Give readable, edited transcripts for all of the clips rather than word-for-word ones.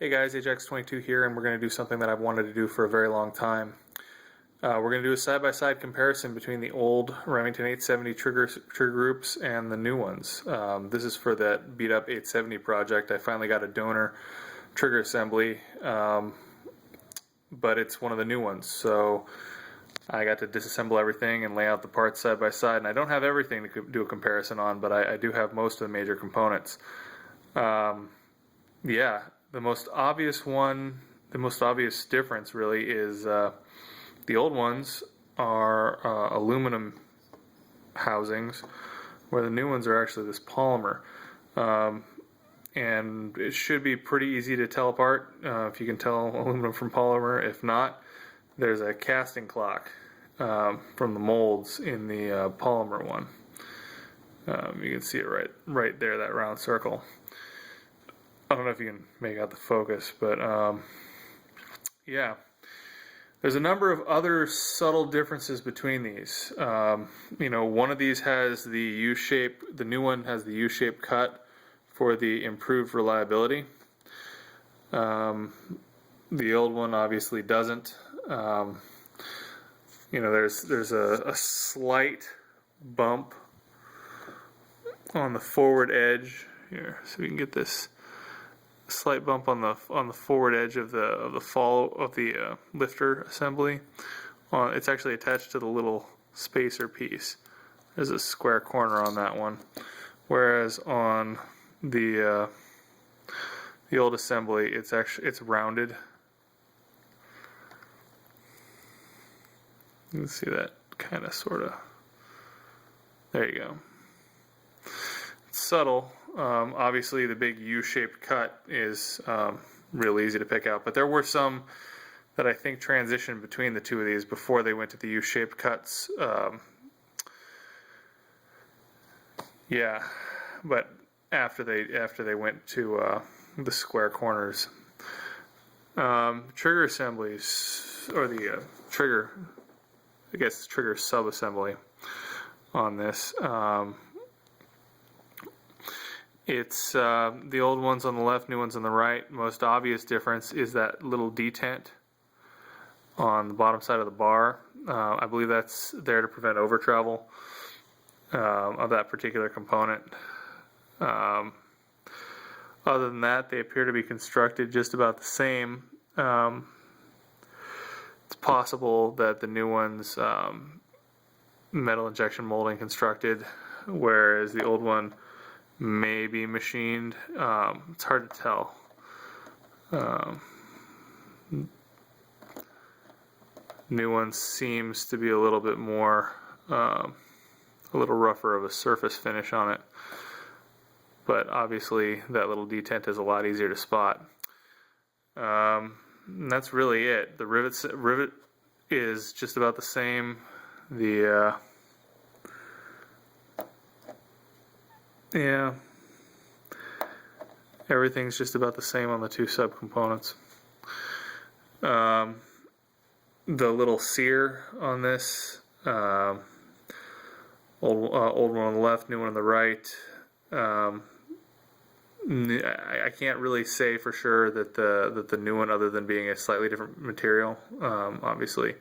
Hey guys, AJAX 22 here, and we're going to do something that I've wanted to do for a very long time. We're going to do a side-by-side comparison between the old Remington 870 trigger groups and the new ones. This is for that beat-up 870 project. I finally got a donor trigger assembly, but it's one of the new ones, so I got to disassemble everything and lay out the parts side by side. And I don't have everything to do a comparison on, but I do have most of the major components. Yeah. The most obvious difference really is the old ones are aluminum housings, where the new ones are actually this polymer. And it should be pretty easy to tell apart if you can tell aluminum from polymer. If not, there's a casting clock from the molds in the polymer one. You can see it right there, that round circle. I don't know if you can make out the focus, but yeah. There's a number of other subtle differences between these. One of these has the U-shape, the new one has the U-shape cut for the improved reliability. The old one obviously doesn't. There's a slight bump on the forward edge here, so we can get this. Slight bump on the forward edge of the lifter assembly. It's actually attached to the little spacer piece. There's a square corner on that one, whereas on the old assembly, it's rounded. You can see that kind of sort of. There you go. It's subtle. Obviously the big U-shaped cut is real easy to pick out, but there were some that I think transitioned between the two of these before they went to the U-shaped cuts. Yeah, but after they went to the square corners. Trigger assemblies, or the trigger, I guess trigger sub-assembly on this. It's the old ones on the left, new ones on the right. Most obvious difference is that little detent on the bottom side of the bar. I believe that's there to prevent over travel of that particular component. Other than that, they appear to be constructed just about the same. It's possible that the new ones metal injection molding constructed, whereas the old one may be machined. It's hard to tell. New one seems to be a little bit more, a little rougher of a surface finish on it, but obviously that little detent is a lot easier to spot. And that's really it. The rivet is just about the same. Yeah, everything's just about the same on the two subcomponents. The little sear on this, old one on the left, new one on the right. I can't really say for sure that the new one, other than being a slightly different material, obviously,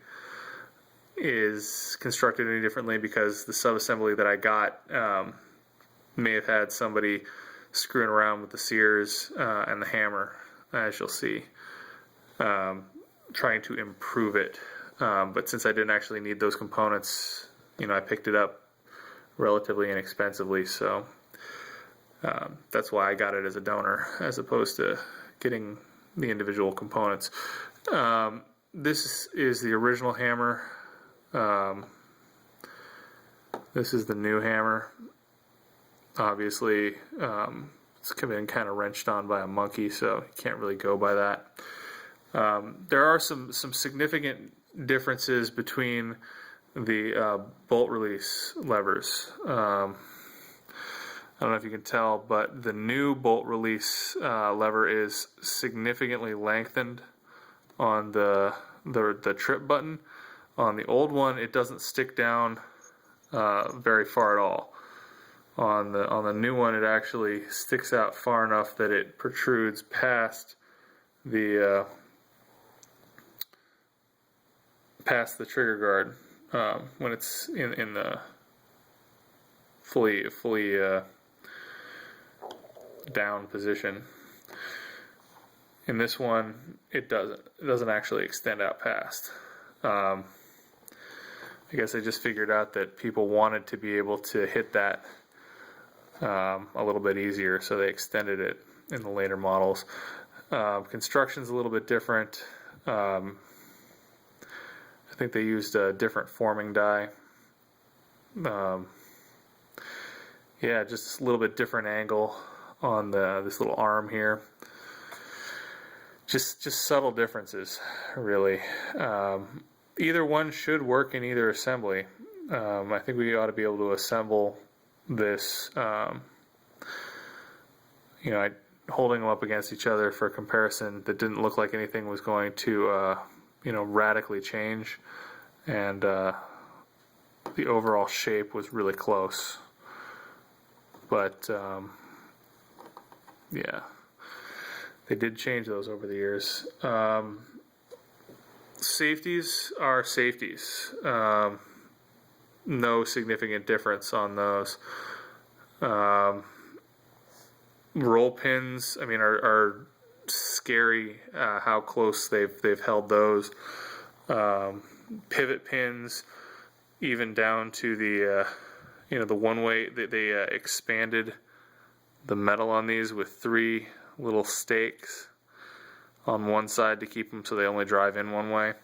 is constructed any differently, because the sub-assembly that I got may have had somebody screwing around with the sears and the hammer, as you'll see, trying to improve it. But since I didn't actually need those components, I picked it up relatively inexpensively, so that's why I got it as a donor, as opposed to getting the individual components. This is the original hammer. This is the new hammer. Obviously, it's been kind of wrenched on by a monkey, so you can't really go by that. There are some significant differences between the bolt release levers. I don't know if you can tell, but the new bolt release lever is significantly lengthened on the trip button. On the old one, it doesn't stick down very far at all. On the new one, it actually sticks out far enough that it protrudes past the past the trigger guard when it's in the fully down position. In this one, it doesn't actually extend out past. I guess I just figured out that people wanted to be able to hit that a little bit easier, so they extended it in the later models. Construction's a little bit different. I think they used a different forming die. Yeah, just a little bit different angle on this little arm here. Just subtle differences, really. Either one should work in either assembly. I think we ought to be able to assemble this, holding them up against each other for comparison. That didn't look like anything was going to, radically change, and the overall shape was really close. But yeah, they did change those over the years. Safeties are safeties. No significant difference on those. Roll pins, I mean, are scary how close they've held those. Pivot pins, even down to the the one way they expanded the metal on these with 3 little stakes on one side to keep them so they only drive in one way.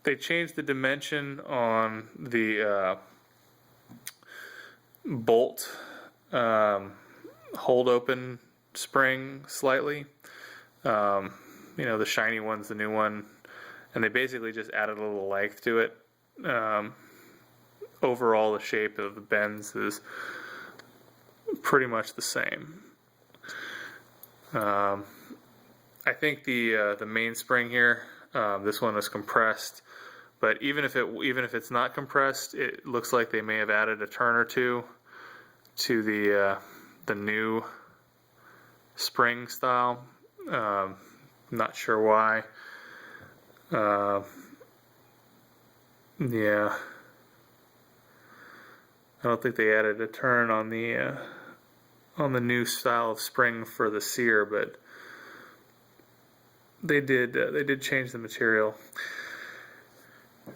They changed the dimension on the bolt hold open spring slightly. The shiny one's the new one, and they basically just added a little length to it. Overall, the shape of the bends is pretty much the same. I think the mainspring here, this one is compressed, but even if it's not compressed, it looks like they may have added a turn or two to the new spring style. Not sure why. Yeah, I don't think they added a turn on the new style of spring for the sear, but they did change the material.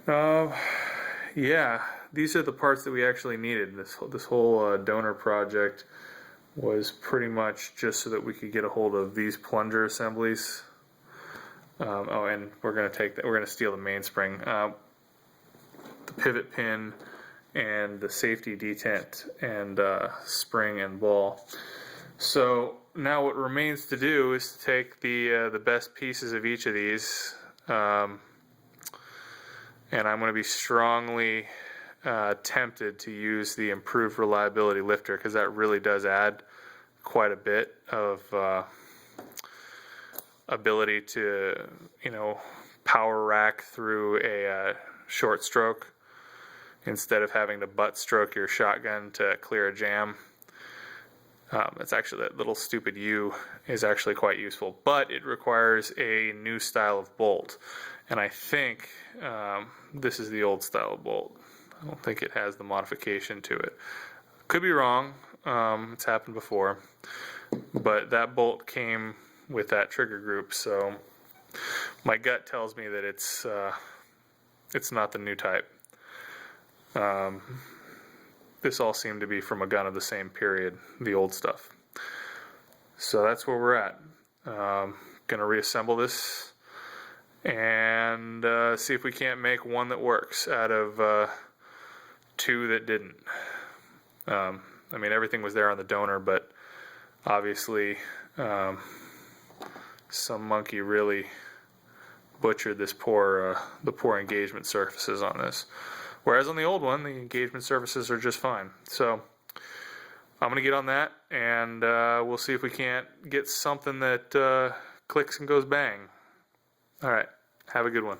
Yeah, these are the parts that we actually needed. This whole donor project was pretty much just so that we could get a hold of these plunger assemblies. And we're gonna steal the mainspring, the pivot pin, and the safety detent, and spring and ball. So now what remains to do is to take the best pieces of each of these, and I'm going to be strongly tempted to use the improved reliability lifter, because that really does add quite a bit of ability to power rack through a short stroke instead of having to butt stroke your shotgun to clear a jam. It's actually, that little stupid U is actually quite useful, but it requires a new style of bolt, and I think this is the old style of bolt. I don't think it has the modification to it. Could be wrong. It's happened before, but that bolt came with that trigger group, so my gut tells me that it's not the new type. This all seemed to be from a gun of the same period, the old stuff. So that's where we're at. Gonna reassemble this and see if we can't make one that works out of 2 that didn't. I mean, everything was there on the donor, but obviously some monkey really butchered this the poor engagement surfaces on this. Whereas on the old one, the engagement surfaces are just fine. So I'm going to get on that, and we'll see if we can't get something that clicks and goes bang. All right, have a good one.